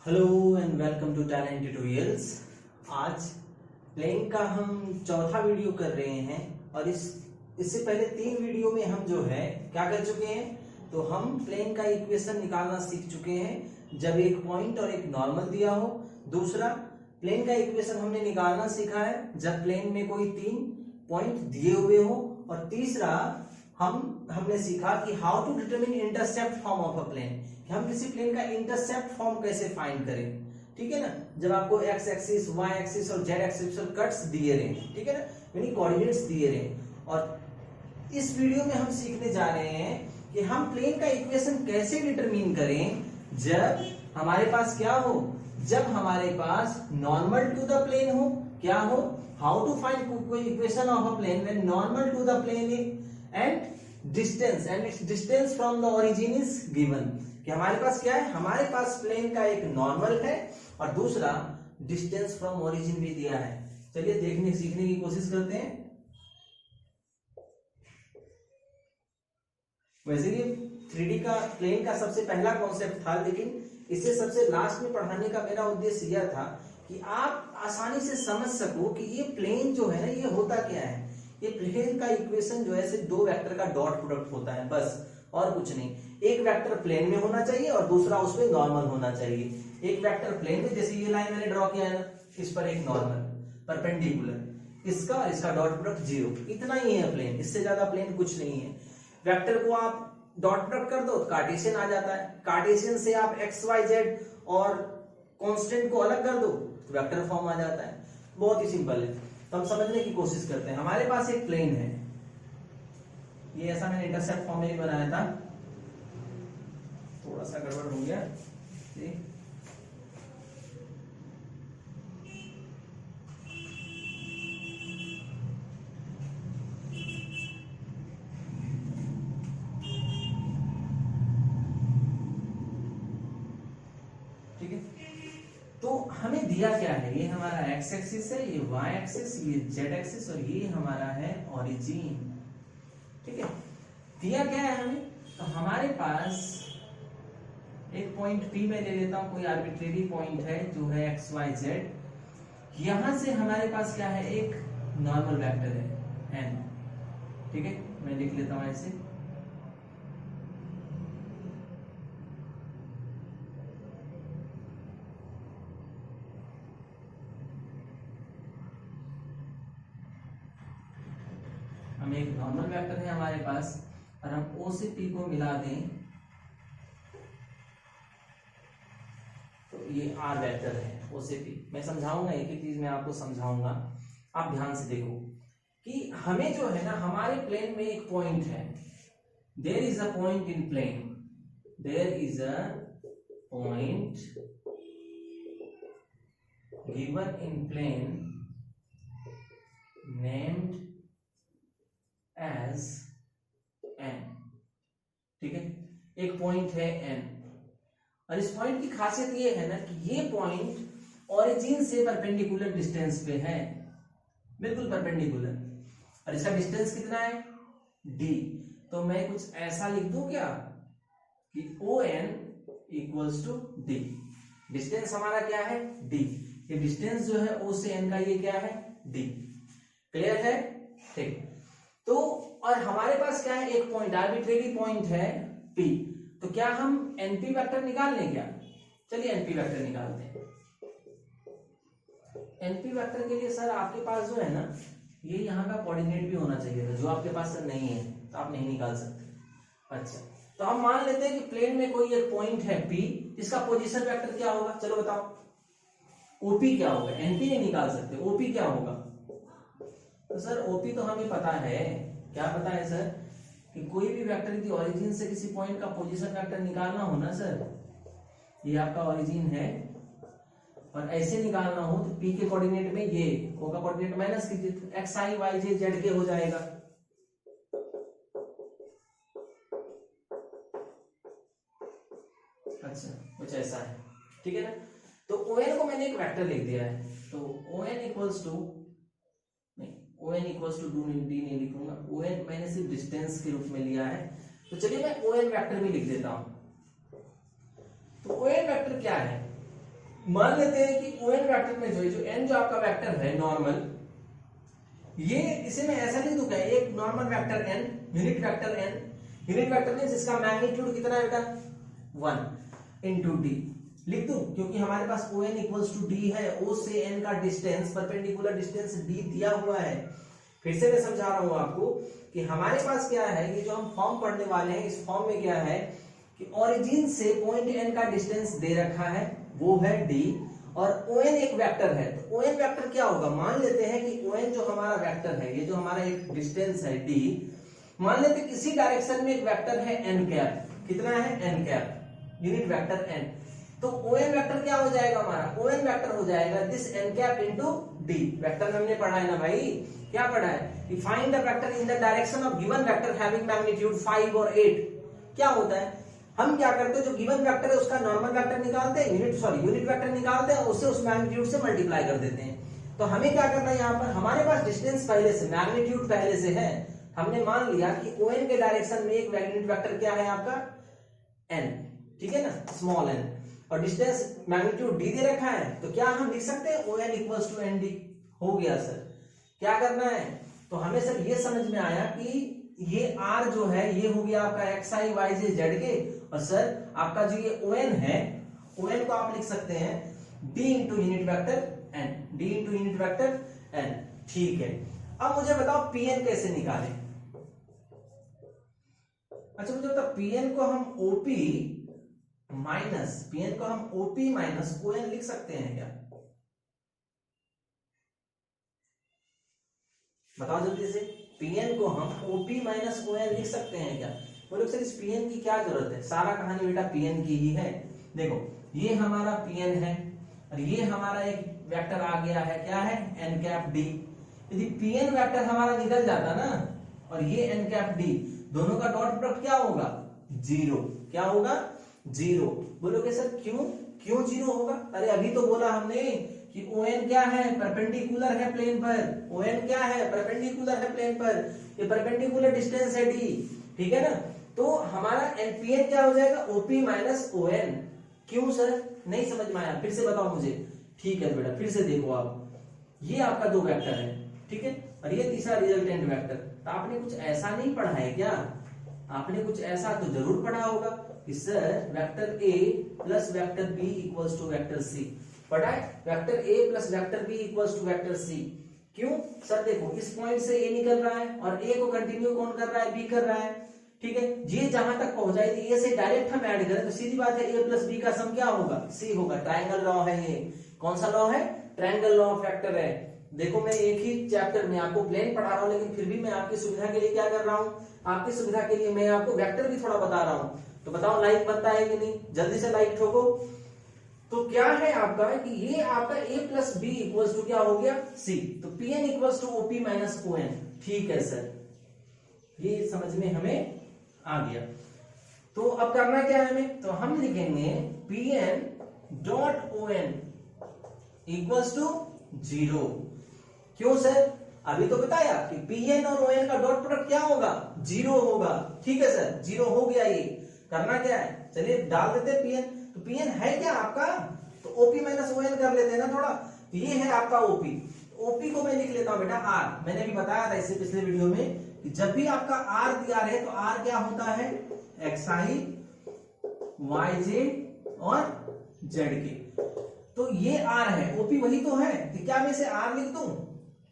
Hello and welcome to Talent Tutorials. आज plane का हम चौथा वीडियो कर रहे हैं और इससे पहले 3 वीडियो में हम जो है क्या कर चुके हैं, तो हम प्लेन का इक्वेशन निकालना सीख चुके हैं जब एक पॉइंट और एक नॉर्मल दिया हो। दूसरा, प्लेन का इक्वेशन हमने निकालना सीखा है जब प्लेन में कोई 3 पॉइंट दिए हुए हो। और तीसरा, हमने सीखा कि how to determine intercept form of a plane, कि हम किसी प्लेन का इंटरसेप्ट फॉर्म कैसे फाइंड करें। ठीक है ना, जब आपको एक्स एक्सिस, वाई एक्सिस और जेड एक्सिस पर कट्स दिए रहे, ठीक है ना, यानी कोऑर्डिनेट्स दिए रहे। और इस वीडियो में हम सीखने जा रहे हैं कि हम प्लेन का इक्वेशन कैसे डिटरमिन करें जब हमारे पास क्या हो, जब हमारे पास नॉर्मल टू द प्लेन हो। क्या हो, how to find equation of a plane when normal to the plane and distance and its distance from the origin is given. कि हमारे पास क्या है, हमारे पास प्लेन का एक नॉर्मल है और दूसरा डिस्टेंस फ्रॉम ओरिजिन भी दिया है। चलिए देखने सीखने की कोशिश करते हैं। वैसे ये 3D का प्लेन का सबसे पहला कॉन्सेप्ट था, लेकिन इसे सबसे लास्ट में पढ़ाने का मेरा उद्देश्य यह था कि आप आसानी से समझ सको कि ये प्लेन जो है ना, ये होता क्या है। ये प्लेन का इक्वेशन जो है सिर्फ 2 वेक्टर का डॉट प्रोडक्ट होता है, बस और कुछ नहीं। एक वेक्टर प्लेन में होना चाहिए और दूसरा उसमें नॉर्मल होना चाहिए। एक वेक्टर प्लेन में, जैसे ये लाइन मैंने ड्रॉ किया है ना, इस पर एक नॉर्मल परपेंडिकुलर, इसका और इसका डॉट प्रोडक्ट 0, इतना ही है प्लेन, इससे ज्यादा प्लेन कुछ नहीं है। वेक्टर को आप डॉट प्रोडक्ट कर दो तो कार्टेशियन आ जाता है, कार्टेशियन से आप एक्स वाई जेड और कांस्टेंट को अलग कर दो तो वेक्टर फॉर्म आ जाता है। बहुत ही सिंपल है, तो हम समझने की कोशिश करते हैं। हमारे पास एक प्लेन है, ये ऐसा मैंने इंटरसेप्ट फॉर्म में बनाया था, थोड़ा सा गड़बड़ हो गया। ठीक है, तो हमें दिया क्या है, ये हमारा एक्स एक्सिस है, ये वाई एक्सिस, ये जेड एक्सिस और ये हमारा है ओरिजिन। ठीक है, दिया क्या है हमें, तो हमारे पास एक पॉइंट P में ले लेता हूं, कोई आर्बिट्रेरी पॉइंट है जो है एक्स वाई जेड। यहां से हमारे पास क्या है, एक नॉर्मल वेक्टर है n। ठीक है, मैं लिख लेता हूं ऐसे। हम एक नॉर्मल वेक्टर है हमारे पास और हम O से P को मिला दें तो ये R वेक्टर है, O से P। मैं समझाऊंगा, एक एक चीज मैं आपको समझाऊंगा, आप ध्यान से देखो कि हमें जो है ना, हमारे प्लेन में एक पॉइंट है, there is a point in plane, there is a point given in plane named as n। ठीक है, एक पॉइंट है n और इस पॉइंट की खासियत ये है ना कि ये पॉइंट ओरिजिन से परपेंडिकुलर डिस्टेंस पे है, बिल्कुल परपेंडिकुलर, और इसका डिस्टेंस कितना है, d। तो मैं कुछ ऐसा लिख दूं क्या कि ON equals to d। Distance हमारा क्या है, d। ये डिस्टेंस जो है O से n का, ये क्या है, d। क्लियर है, ठीक। तो और हमारे पास क्या है, एक पॉइंट, आर्बिट्रेरी पॉइंट है P। तो क्या हम NP वेक्टर निकाल लें क्या, चलिए NP वेक्टर निकालते हैं। NP वेक्टर के लिए सर आपके पास जो है ना, ये यहाँ का कोऑर्डिनेट भी होना चाहिए था, जो आपके पास सर नहीं है तो आप नहीं निकाल सकते। अच्छा, तो हम मान लेते हैं कि प्लेन में कोई एक पॉइंट है P, इसका पोजीशन वेक्टर क्या होगा, चलो बताओ। OP क्या होगा, NP नहीं निकाल सकते, OP क्या होगा। तो सर OP तो हमें पता है, क्या पता है सर, कि कोई भी वेक्टर की ओरिजिन से किसी पॉइंट का पोजीशन वेक्टर निकालना हो ना सर, ये आपका ओरिजिन है और ऐसे निकालना हो तो P के कोऑर्डिनेट में ये O का कोऑर्डिनेट माइनस कीजिए तो एक्स आई वाई जे जेड के हो जाएगा। अच्छा, कुछ ऐसा है, ठीक है ना। तो ON को मैंने एक वेक्टर लिख दिया है, तो ON equals to, ON equals to D नहीं लिखूंगा, ON मैंने सिर्फ डिस्टेंस के रूप में लिया है। तो चलिए मैं ON वेक्टर भी लिख देता हूं। तो ON वेक्टर क्या है, मान लेते हैं कि ON वेक्टर में जो n जो आपका वेक्टर है नॉर्मल, ये इसे मैं ऐसा नहीं दूंगा, एक normal vector n, unit vector n, unit vector means इसका मैग्नीट्यूड कितना है बेटा 1 into d लिख दूं, क्योंकि हमारे पास ON इक्वल्स टू d है, O से n का डिस्टेंस परपेंडिकुलर डिस्टेंस d दिया हुआ है। फिर से मैं समझा रहा हूं आपको कि हमारे पास क्या है, ये जो हम फॉर्म पढ़ने वाले हैं इस फॉर्म में क्या है कि ओरिजिन से पॉइंट n का डिस्टेंस दे रखा है वो है d, और ON एक वेक्टर है। तो ON वेक्टर क्या होगा, मान लेते हैं कि ON जो हमारा वेक्टर है, ये जो हमारा एक डिस्टेंस है d, मान लेते हैं किसी डायरेक्शन में एक वेक्टर है n कैप, कितना है n cap, unit vector n। तो ON वेक्टर क्या हो जाएगा हमारा, ON वेक्टर हो जाएगा this n cap into d। Vector में हमने पढ़ा है ना भाई, क्या पढ़ा है, find the vector in the direction of given vector having magnitude 5 और 8। क्या होता है, हम क्या करते हैं, जो गिवन वेक्टर है उसका नॉर्मल वेक्टर निकालते हैं, यूनिट वेक्टर निकालते हैं, उससे उस मैग्नीट्यूड से मल्टीप्लाई कर देते हैं। तो हमें क्या करना है, यहाँ पर हमारे पास डिस्टेंस पहले से, मैग्नीट्यूड पहले से है, हमने मान लिया कि ON के डायरेक्शन में एक यूनिट वेक्टर क्या है आपका n, ठीक है ना, स्मॉल n, और डिस्टेंस मैग्नीट्यूड d दे रखा है, तो क्या हम लिख सकते हैं ON इक्वल्स टू nd। हो गया सर, क्या करना है, तो हमें सर ये समझ में आया कि ये r जो है ये हो गया आपका xi yj z के, और सर आपका जो ये ON है, ON को आप लिख सकते हैं d into unit vector n, d into unit vector n। ठीक है, अब मुझे बताओ Pn कैसे निकालें। अच्छा मुझे बताओ Pn को हम OP माइनस ON लिख सकते हैं क्या, बताओ जल्दी से। Pn को हम OP माइनस ON लिख सकते हैं क्या। बोलो सर इस Pn की क्या जरूरत है, सारा कहानी बेटा Pn की ही है। देखो ये हमारा Pn है और ये हमारा एक वेक्टर आ गया है, क्या है n कैप d। यदि Pn वेक्टर हमारा निकल जाता ना और ये n कैप d, दोनों का डॉट प्रोडक्ट क्या होगा, जीरो। क्या होगा, जीरो। बोलोगे सर क्यों जीरो होगा, अरे अभी तो बोला हमने कि ON क्या है, परपेंडिकुलर है प्लेन पर, ON क्या है, परपेंडिकुलर है प्लेन पर, ये परपेंडिकुलर डिस्टेंस है d, ठीक है ना। तो हमारा Pn क्या हो जाएगा, OP माइनस ON। क्यों सर, नहीं समझ में आया, फिर से बताओ मुझे। ठीक है बेटा, फिर से देखो आप, ये आपका दो वेक्टर है, ठीक है, और ये तीसरा रिजल्टेंट वेक्टर। तो आपने कुछ ऐसा नहीं पढ़ा है क्या, आपने कुछ ऐसा तो जरूर पढ़ा होगा कि sir vector A plus vector B equals to vector C। पढ़ा है, vector A plus vector B equals to vector C। क्यों सर, देखो इस पॉइंट से A निकल रहा है और A को कंटिन्यू कौन कर रहा है, B कर रहा है, ठीक है। ये जहां तक पहुंचा है, A से डायरेक्ट हम ऐड करें तो सीधी बात है A प्लस B का सम क्या होगा, C होगा। ट्रायंगल लॉ है ये, कौन सा लॉ है, ट्रायंगल लॉ ऑफ वेक्टर है। देखो मैं एक ही चैप्टर में आपको प्लेन पढ़ा रहा हूं, लेकिन फिर भी मैं आपकी सुविधा के लिए क्या कर रहा हूं, आपकी सुविधा के लिए मैं आपको वेक्टर भी थोड़ा बता रहा हूं। तो बताओ लाइक बनता है कि नहीं, जल्दी से लाइक ठोको। तो क्या है आपका कि ये आपका A plus B equals to क्या हो गया, C। तो Pn equals to OP minus ON। ठीक है सर, ये समझ में हमें आ गया। तो अब करना क्या है हमें, तो हम लिखेंगे Pn dot ON equals to 0। क्यों सर, अभी तो बताया कि Pn और ON का डॉट प्रोडक्ट क्या होगा, 0 होगा। ठीक है सर, 0 हो गया। ये करना क्या है, चलिए डाल देते हैं Pn। तो Pn है क्या आपका, तो OP माइनस ON कर लेते हैं ना थोड़ा। तो ये है आपका OP। OP को मैं लिख लेता हूं बेटा R। मैंने भी बताया था इससे पिछले वीडियो में कि जब भी आपका R दिया रहे तो R क्या होता है, xi yj और zk। तो ये R है, OP वही तो है, तो क्या मैं इसे R लिख दूं,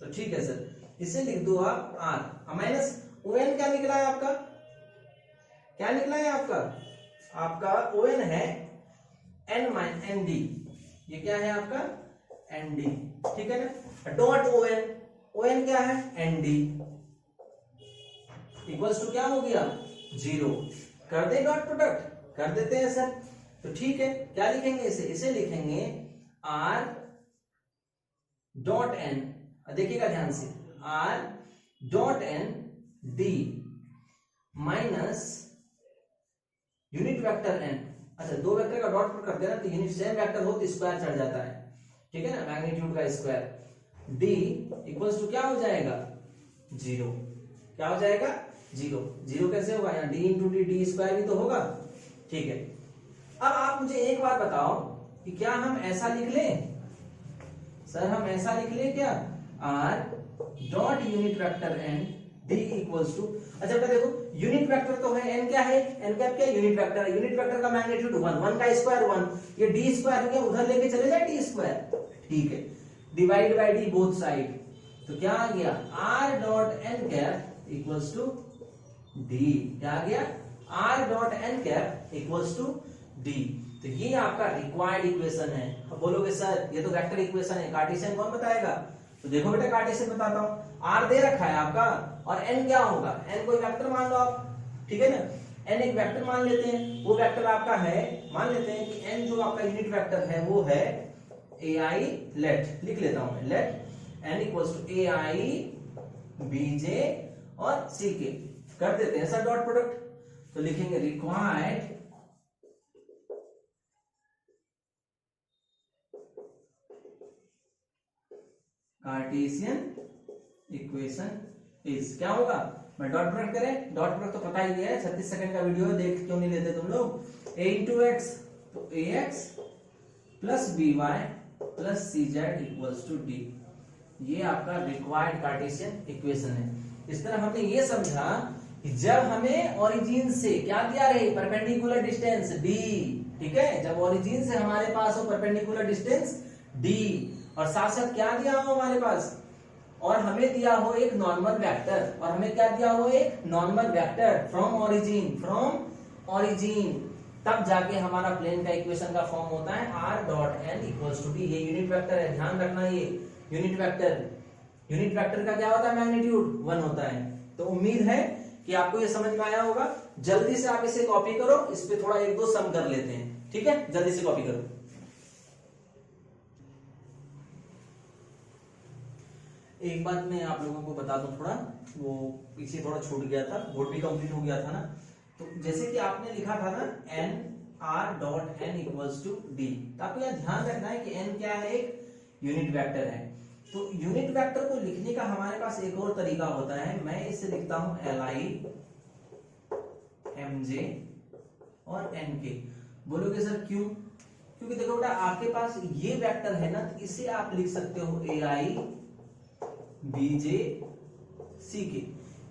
तो ठीक है सर, इसे लिख दो आप R माइनस ON। क्या निकला है आपका, क्या निकला है आपका ON है ND। ये क्या है आपका ND, ठीक है ना। डॉट ON क्या है ND इक्वल्स टू क्या हो गया, 0। कर दे डॉट प्रोडक्ट, कर देते हैं सर। तो ठीक है, क्या लिखेंगे इसे लिखेंगे R डॉट N। देखिएगा ध्यान से, R dot N D minus unit vector n। अच्छा, दो वेक्टर का डॉट कर देना तो यूनिट सेम वेक्टर हो तो स्क्वायर चढ़ जाता है, ठीक है ना, मैग्नीट्यूड का स्क्वायर। d इक्वल्स टू क्या हो जाएगा, 0। क्या हो जाएगा, 0। 0 कैसे होगा, यहाँ d इंटू डी स्क्वायर भी तो होगा। ठीक है, अब आप मुझे एक बात बताओ, कि क्या हम ऐसा लिख लें सर, हम ऐसा लिख लें क्या, r dot unit vector n d equals to, अच्छा बेटा देखो यूनिट वेक्टर तो है, n क्या है, n कैप क्या यूनिट वेक्टर है, यूनिट वेक्टर का मैग्नीट्यूड 1, 1 का स्क्वायर 1, ये d स्क्वायर हो गया, उधर लेके चले जाए d स्क्वायर, ठीक है, divide by d both side, तो क्या आ गया r dot n cap equals to d, क्या आ गया r dot n cap equals to d। तो ये आपका रिक्वायर्ड इक्वेशन है। अब बोलोगे सर ये तो वेक्टर इक्वेशन है, कार्टेशियन कौन बताएगा, तो देखो बेटा कार्टेशियन बताता हूं, r दे रखा है आपका और n क्या होगा, n कोई वेक्टर मान लो आप, ठीक है ना, n एक वेक्टर मान लेते हैं, वो वेक्टर आपका है, मान लेते हैं कि n जो आपका यूनिट वेक्टर है वो है ai, लेट लिख लेता हूं मैं, let n equals to ai bj और ck, कर देते हैं सर डॉट प्रोडक्ट, तो लिखेंगे रिक्वायर्ड कार्टेशियन इक्वेशन इज, क्या होगा, मैं डॉट प्रोडक्ट करें, डॉट प्रोडक्ट तो पता ही है, 36 सेकंड का वीडियो है, देख क्यों नहीं लेते तुम लोग, a इंटू एक्स, तो ax plus by plus cz equals to d, ये आपका रिक्वायर्ड कार्टेशियन इक्वेशन है। इस तरह हमने ये समझा कि जब हमें ओरिजिन से क्या दिया रहे, परपेंडिकुलर डिस्टेंस d, ठीक है, जब ओरिजिन से हमारे पास हो परपेंडिकुलर डिस्टेंस d और साथ साथ क्या दिया हो हमारे पास, और हमें दिया हो एक नॉर्मल वेक्टर, और हमें क्या दिया हो एक नॉर्मल वेक्टर फ्रॉम ओरिजिन, तब जाके हमारा प्लेन का इक्वेशन का फॉर्म होता है r dot n equals to d। ये यूनिट वेक्टर है, ध्यान रखना, ये यूनिट वेक्टर का क्या होता है, मैग्नीट्यूड 1 होता है। तो उम्मीद है कि आपको ये समझ में आया होगा। जल्दी से आप इसे कॉपी करो, इस पे थोड़ा एक दो सम कर लेते हैं, ठीक है, जल्दी से कॉपी करो। एक बात मैं आप लोगों को बता दूं, थोड़ा वो पीछे थोड़ा छूट गया था, बोर्ड भी कंप्लीट हो गया था ना, तो जैसे कि आपने लिखा था ना n r dot n equals to d, तो आपको यह ध्यान रखना है कि n क्या है, एक यूनिट वेक्टर है। तो यूनिट वेक्टर को लिखने का हमारे पास एक और तरीका होता है, मैं इसे लिखता हूं li mj और nk। बोलोगे सर क्यों, क्योंकि देखो बेटा आपके पास ये वेक्टर है ना, तो इसे आप लिख सकते हो ai bj ck,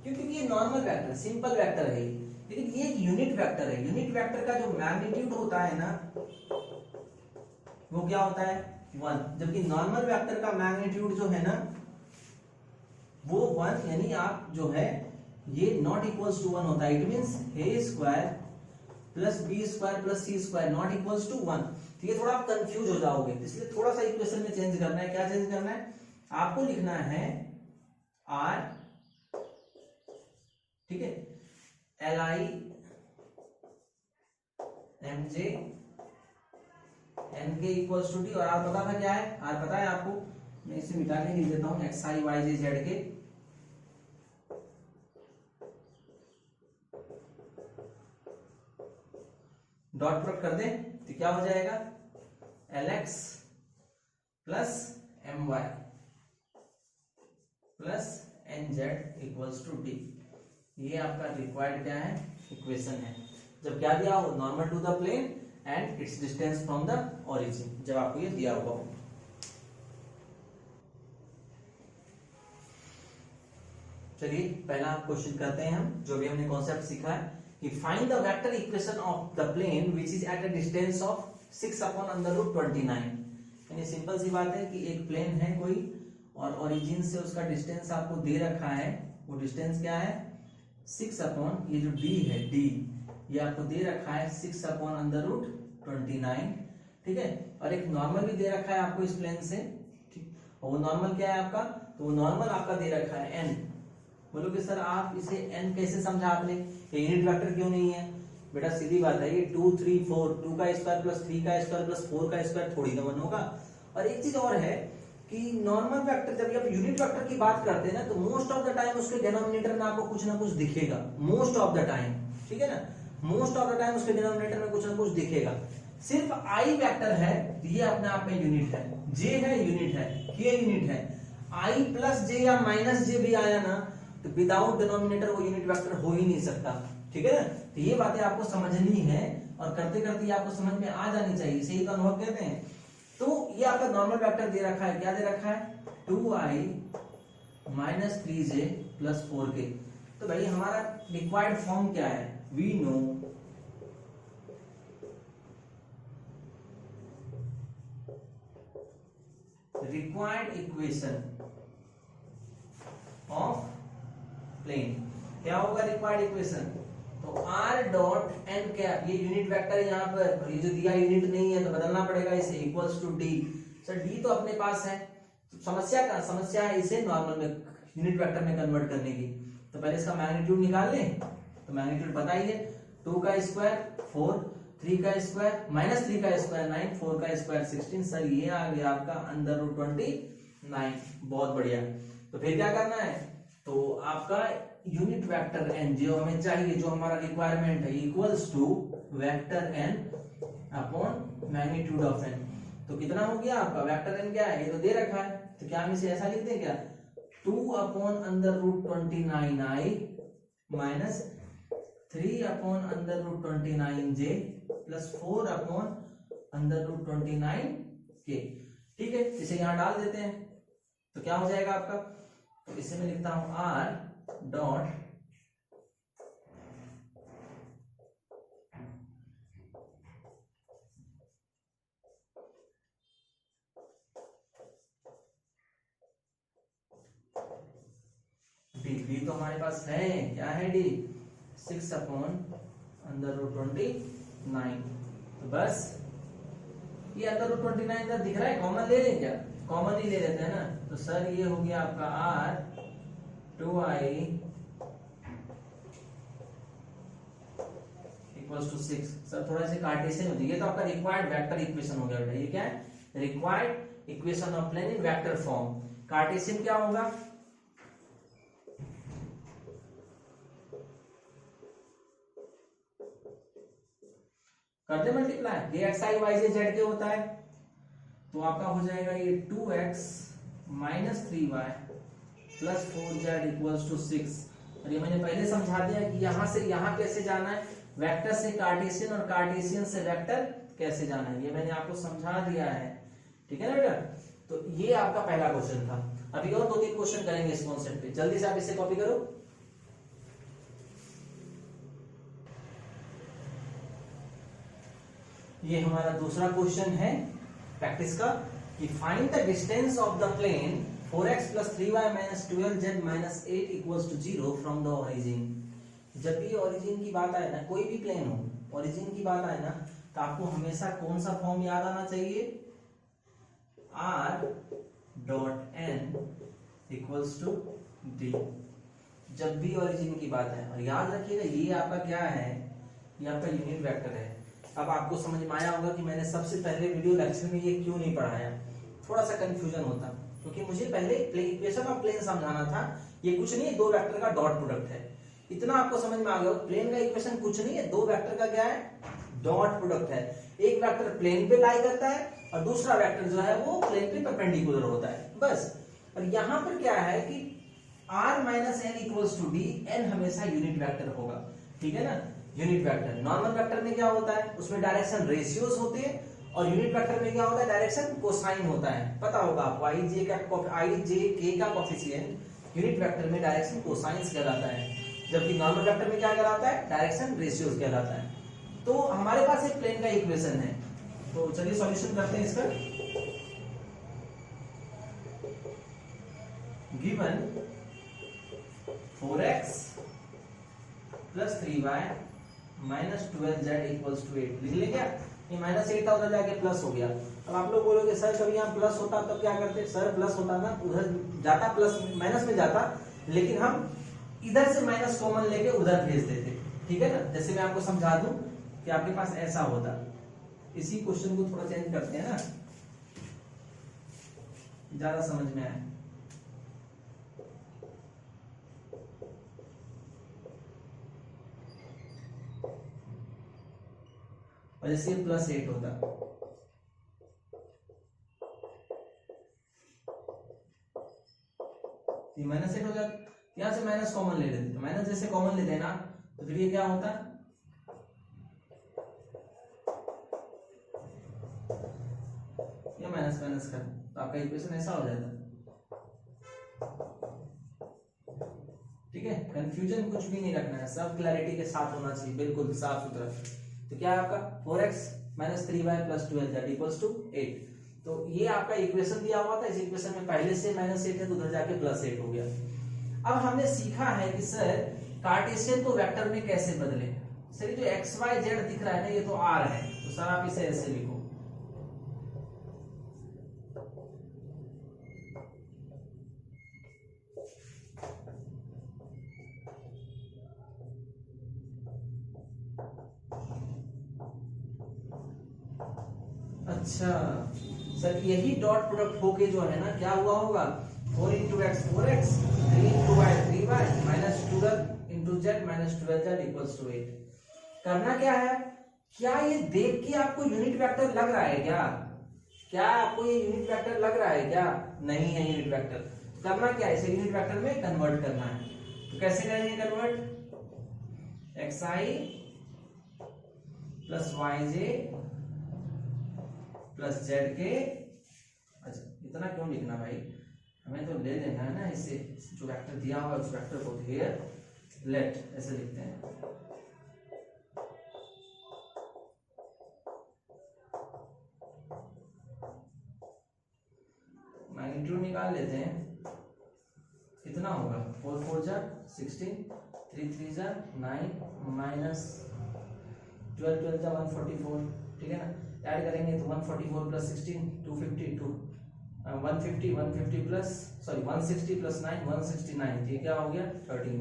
क्योंकि ये नॉर्मल वेक्टर, सिंपल वेक्टर है, लेकिन ये एक यूनिट वेक्टर है। यूनिट वेक्टर का जो मैग्नीट्यूड होता है ना वो क्या होता है 1, जबकि नॉर्मल वेक्टर का मैग्नीट्यूड जो है ना वो 1, यानी आप जो है ये नॉट इक्वल्स टू 1 होता है, it means a square plus b square plus c square not equals to 1। तो ये थोड़ा आप कंफ्यूज हो जाओगे, इसलिए थोड़ा सा इक्वेशन में चेंज करना है। क्या चेंज करना है, आपको लिखना है r, ठीक है, li mj nk equals to d, और r पता था क्या है, r पता है आपको, मैं इसे मिटा के लिख देता हूं xi yj z के, डॉट प्रोडक्ट कर दें तो क्या हो जाएगा lx plus my plus nz equals to d। ये आपका रिक्वायर्ड क्या है, इक्वेशन है, जब क्या दिया हो, normal to the plane and its distance from the origin, जब आपको ये दिया होगा। चलिए पहला क्वेश्चन करते हैं हम, जो भी हमने कॉन्सेप्ट सीखा है कि find the vector equation of the plane which is at a distance of 6/√29। यानी सिंपल सी बात है कि एक प्लेन है कोई और ओरिजिन से उसका डिस्टेंस आपको दे रखा है, वो डिस्टेंस क्या है 6 अपॉन, ये जो d है d ये आपको दे रखा है 6/√29, ठीक है, और एक नॉर्मल भी दे रखा है आपको इस प्लेन से, ठीक, और वो नॉर्मल क्या है आपका, तो वो नॉर्मल आपका दे रखा है n। बोलोगे सर आप इसे n कैसे समझा आपने, ये यूनिट वेक्टर क्यों नहीं है, बेटा सीधी बात है, ये 2 3 4, 2 का स्क्वायर प्लस 3 का स्क्वायर प्लस 4 का स्क्वायर थोड़ी ना 1 होगा। और एक चीज और है कि नॉर्मल वेक्टर, जब आप यूनिट वेक्टर की बात करते हैं ना, तो मोस्ट ऑफ द टाइम उसके डिनोमिनेटर में आपको कुछ ना कुछ दिखेगा, मोस्ट ऑफ द टाइम, ठीक है ना, मोस्ट ऑफ द टाइम उसके डिनोमिनेटर में कुछ ना कुछ दिखेगा। सिर्फ आई वेक्टर है, ये अपने आप में यूनिट है, जे है यूनिट है, के यूनिट है, आई प्लस जे या माइनस जे भी आया ना, तो विदाउट डिनोमिनेटर वो यूनिट वेक्टर हो ही नहीं सकता, ठीक है ना। तो ये बातें आपको समझनी है और करते करते आपको समझ में आ जानी चाहिए, इसे ही तो अनुभव कहते हैं। तो ये आपका नॉर्मल वेक्टर दे रखा है, क्या दे रखा है, 2i minus 3j plus 4k। तो भाई हमारा रिक्वायर्ड फॉर्म क्या है, we know required equation of plane. क्या होगा रिक्वायर्ड इक्वेशन, तो r डॉट n कैप, ये यूनिट वेक्टर है यहाँ पर, और ये जो दिया यूनिट नहीं है तो बदलना पड़ेगा इसे, equals to d। Sir d तो अपने पास है, तो समस्या है इसे नॉर्मल में यूनिट वेक्टर में कन्वर्ट करने की। तो पहले इसका मैग्नीट्यूड निकाल लें, तो मैग्नीट्यूड बताइए, 2 का स्क्वायर 4, 3 का स्क्वायर माइनस 3 का स्क्वायर 9, 4 का स्क्वायर 16। सर ये आ गया आपका अंडर रूट 29। बहुत बढ़िया। तो फिर क्या करना है, तो आपका यूनिट वेक्टर n जो हमें चाहिए, जो हमारा रिक्वायरमेंट है, equals to vector n upon magnitude of n। तो कितना हो गया आपका वेक्टर n, क्या है, ये तो दे रखा है, तो क्या हम इसे ऐसा लिखते हैं क्या, 2 upon under root 29i minus 3 upon under root 29j plus 4 upon under root 29k। ठीक है, इसे यहां डाल देते हैं, तो क्या हो जाएगा आपका, तो इसे मैं लिखता हूं r डॉट डी तो हमारे पास है, क्या है डी, 6 अपॉन अंडर रूट 29। तो बस ये अंडर रूट 29 इधर दिख रहा है, कॉमन ले लें क्या, कॉमन ही ले लेते हैं ना। तो सर ये हो गया आपका r 2i equals to 6। Sir थोड़ा सा कार्टेशियन होती है, ये तो आपका रिक्वायर्ड वेक्टर इक्वेशन हो गया बेटा। ये क्या है, required equation of plane in vector form. Cartesian क्या होगा, कर दे मल्टीप्लाई, ये xi yj z के होता है, तो आपका हो जाएगा ये 2x minus 3y plus 4z equals to 6। और ये मैंने पहले समझा दिया कि यहां से यहां कैसे जाना है, वेक्टर से कार्टेशियन और कार्टेशियन से वेक्टर कैसे जाना है, ये मैंने आपको समझा दिया है। ठीक है ना बेटा, तो ये आपका पहला क्वेश्चन था। अभी और 2-3 क्वेश्चन करेंगे इस कॉन्सेप्ट पे, जल्दी से आप इसे कॉपी करो। ये हमारा दूसरा क्वेश्चन है प्रैक्टिस का, कि find the distance of the plane 4x plus 3y minus 12z minus 8 equals to 0 from the origin. जब भी ओरिजिन की बात आए ना, कोई भी प्लेन हो, ओरिजिन की बात आए ना, तो आपको हमेशा कौन सा फॉर्म याद आना चाहिए, r dot n equals to d, जब भी ओरिजिन की बात है। और याद रखिएगा ये आपका क्या है, ये आपका यूनिट वेक्टर है। अब आपको समझ में आया होगा कि मैंने सबसे पहले वीडियो लेक्चर में ये क्यों नहीं पढ़ाया, थोड़ा सा कंफ्यूजन होता, क्योंकि मुझे पहले इक्वेशन ऑफ प्लेन समझाना था। ये कुछ नहीं है, दो वेक्टर का डॉट प्रोडक्ट है, इतना आपको समझ में आ गया। प्लेन का इक्वेशन कुछ नहीं है, दो वेक्टर का क्या है, डॉट प्रोडक्ट है। एक वेक्टर प्लेन पे लाई करता है और दूसरा वेक्टर जो है वो प्लेन पे परपेंडिकुलर होता है, बस। और यहाँ पर क्या है कि r minus n equals to d, n हमेशा यूनिट वेक्टर होगा। ठीक है ना, यूनिट वेक्टर। नॉर्मल वेक्टर में क्या होता है, उसमें डायरेक्शन रेशियोज होते हैं, और यूनिट वेक्टर में क्या होता है, डायरेक्शन कोसाइन होता है। पता होगा आपको, आई जे के का कोफिशिएंट यूनिट वेक्टर में डायरेक्शन कोसाइंस कहलाता है, जबकि नॉर्मल वेक्टर में क्या कहलाता है, डायरेक्शन रेशियोज कहलाता है। तो हमारे पास एक प्लेन का इक्वेशन है, तो चलिए सॉल्यूशन करते हैं इसका। Given 4x plus 3y minus 12z equals to 8, लिख ले क्या, ये माइनस 8 था, उधर जाके प्लस हो गया। अब आप लोग बोलोगे सर कभी यहाँ प्लस होता तब क्या करते, सर प्लस होता ना, उधर जाता प्लस माइनस में जाता, लेकिन हम इधर से माइनस कॉमन लेके उधर भेज देते। ठीक है ना, जैसे मैं आपको समझा दूं कि आपके पास ऐसा होता। इसी क्वेश्चन को थोड़ा चेंज करते हैं ना, ज्यादा समझ में आए। और जैसे प्लस 8 होता, माइनस 8 हो जाता, यहां से माइनस कॉमन ले लेते, तो माइनस जैसे कॉमन लेते हैं ना, तो फिर ये क्या होता, या माइनस माइनस कर, तो आपका इक्वेशन ऐसा हो जाता है। ठीक है, कंफ्यूजन कुछ भी नहीं रखना है, सब क्लैरिटी के साथ होना चाहिए, बिल्कुल साफ सुथरा। तो क्या है आपका 4x minus 3y plus 12z equals to 8। तो ये आपका इक्वेशन दिया हुआ था, इस इक्वेशन में पहले से -8 है तो उधर जाके +8 हो गया। अब हमने सीखा है कि सर कार्टेशियन को वेक्टर में कैसे बदले। सर ये जो x y z दिख रहा है ना, ये तो r है, तो सर आप इसे ऐसे लिखो, अच्छा सर यही डॉट प्रोडक्ट होके जो है ना क्या हुआ होगा, 4 into X 4x, 3 into Y 3y minus 12 into Z minus 12z equals to 8। करना क्या है, क्या ये देख के आपको यूनिट वेक्टर लग रहा है क्या, क्या आपको ये यूनिट वेक्टर लग रहा है क्या, नहीं है यूनिट वेक्टर। करना क्या है, इसे यूनिट वेक्टर में कन्वर्ट करना है। तो कैसे करेंगे convert, xi plus yj plus Z के, अच्छा इतना क्यों लिखना भाई, हमें तो ले लेना है ना, इसे जो वेक्टर दिया हुआ है उस वेक्टर को हियर लेट ऐसे लिखते हैं। मैग्नीट्यूड निकाल लेते हैं, कितना होगा 4 4 जा 16, 3 3 जा 9 माइनस 12 12 जा 144, ठीक है ना। ऐड करेंगे तो 144 प्लस 16 252, 150 150 प्लस सॉरी 160 प्लस 9 169, ये क्या हो गया 13।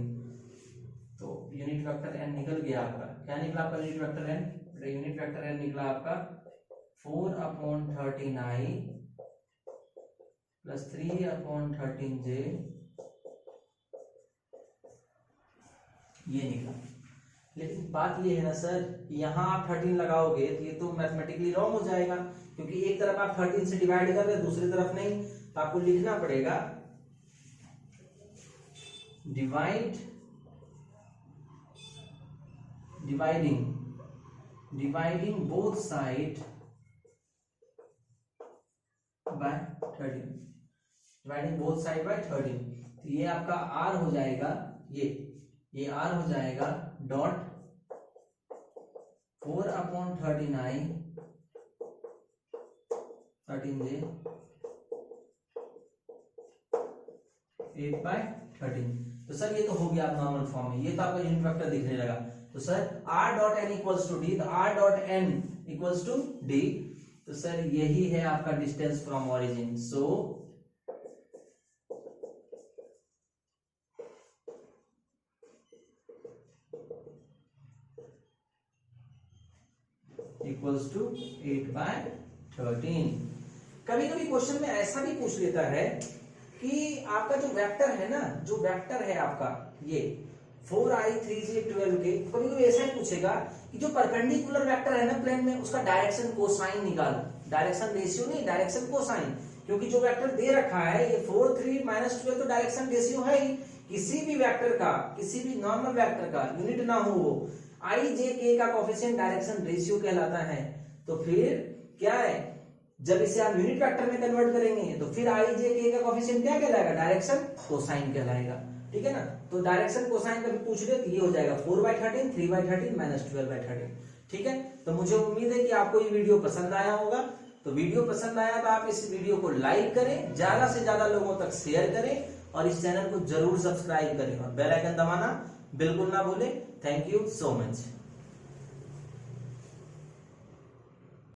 तो यूनिट वेक्टर n निकल गया आपका, क्या निकला आपका unit vector n, unit vector n निकला आपका 4/13i प्लस 3/13j, ये निकला। लेकिन बात ये है ना सर, यहाँ आप 13 लगाओगे तो ये तो मैथमेटिकली रॉन्ग हो जाएगा, क्योंकि एक तरफ आप 13 से डिवाइड कर रहे हैं दूसरी तरफ नहीं, तो आपको लिखना पड़ेगा dividing both side by 13, dividing both side by 13। तो ये आपका r हो जाएगा, ये r हो जाएगा डॉट 4/13i 13j 8/13। तो सर ये तो हो गया आप नॉर्मल फॉर्म में, ये तो आपका यूनिट वेक्टर दिखने लगा। तो sir r dot n equals to d, तो r dot n equals to d, तो सर यही है आपका distance from origin. So equals to 8/13। कभी कभी क्वेश्चन में ऐसा भी पूछ लेता है कि आपका जो वेक्टर है ना, जो वेक्टर है आपका ये 4i 3j 12 के, कभी कभी ऐसा ही पूछेगा कि जो परपेंडिकुलर वेक्टर है ना प्लेन में, उसका डायरेक्शन कोसाइन निकालो, डायरेक्शन रेशियो नहीं, डायरेक्शन कोसाइन। क्योंकि जो वेक्टर दे रखा है ये 4 3 माइनस 12, तो डायरेक्शन रेशियो है ही, किसी भी वेक्टर का, किसी भी नॉर्मल वेक्टर का यूनिट ना हो वो i j k का कोफिशिएंट डायरेक्शन रेशियो कहलाता है। तो फिर क्या है, जब इसे आप यूनिट वेक्टर में कन्वर्ट करेंगे तो फिर i j k का कोफिशिएंट क्या कहलाएगा, डायरेक्शन कोसाइन कहलाएगा, ठीक है ना। तो डायरेक्शन कोसाइन कभी पूछ ले तो ये हो जाएगा 4/13 3/13 माइनस 12/13, ठीक है। तो मुझे उम्मीद है कि आपको ये वीडियो पसंद आया होगा। तो वीडियो पसंद आया तो आप इस वीडियो को लाइक करें, ज्यादा से ज्यादा लोगों तक शेयर करें, और इस चैनल को जरूर सब्सक्राइब करें और बेल आइकन दबाना बिल्कुल ना भूलें। Thank you so much.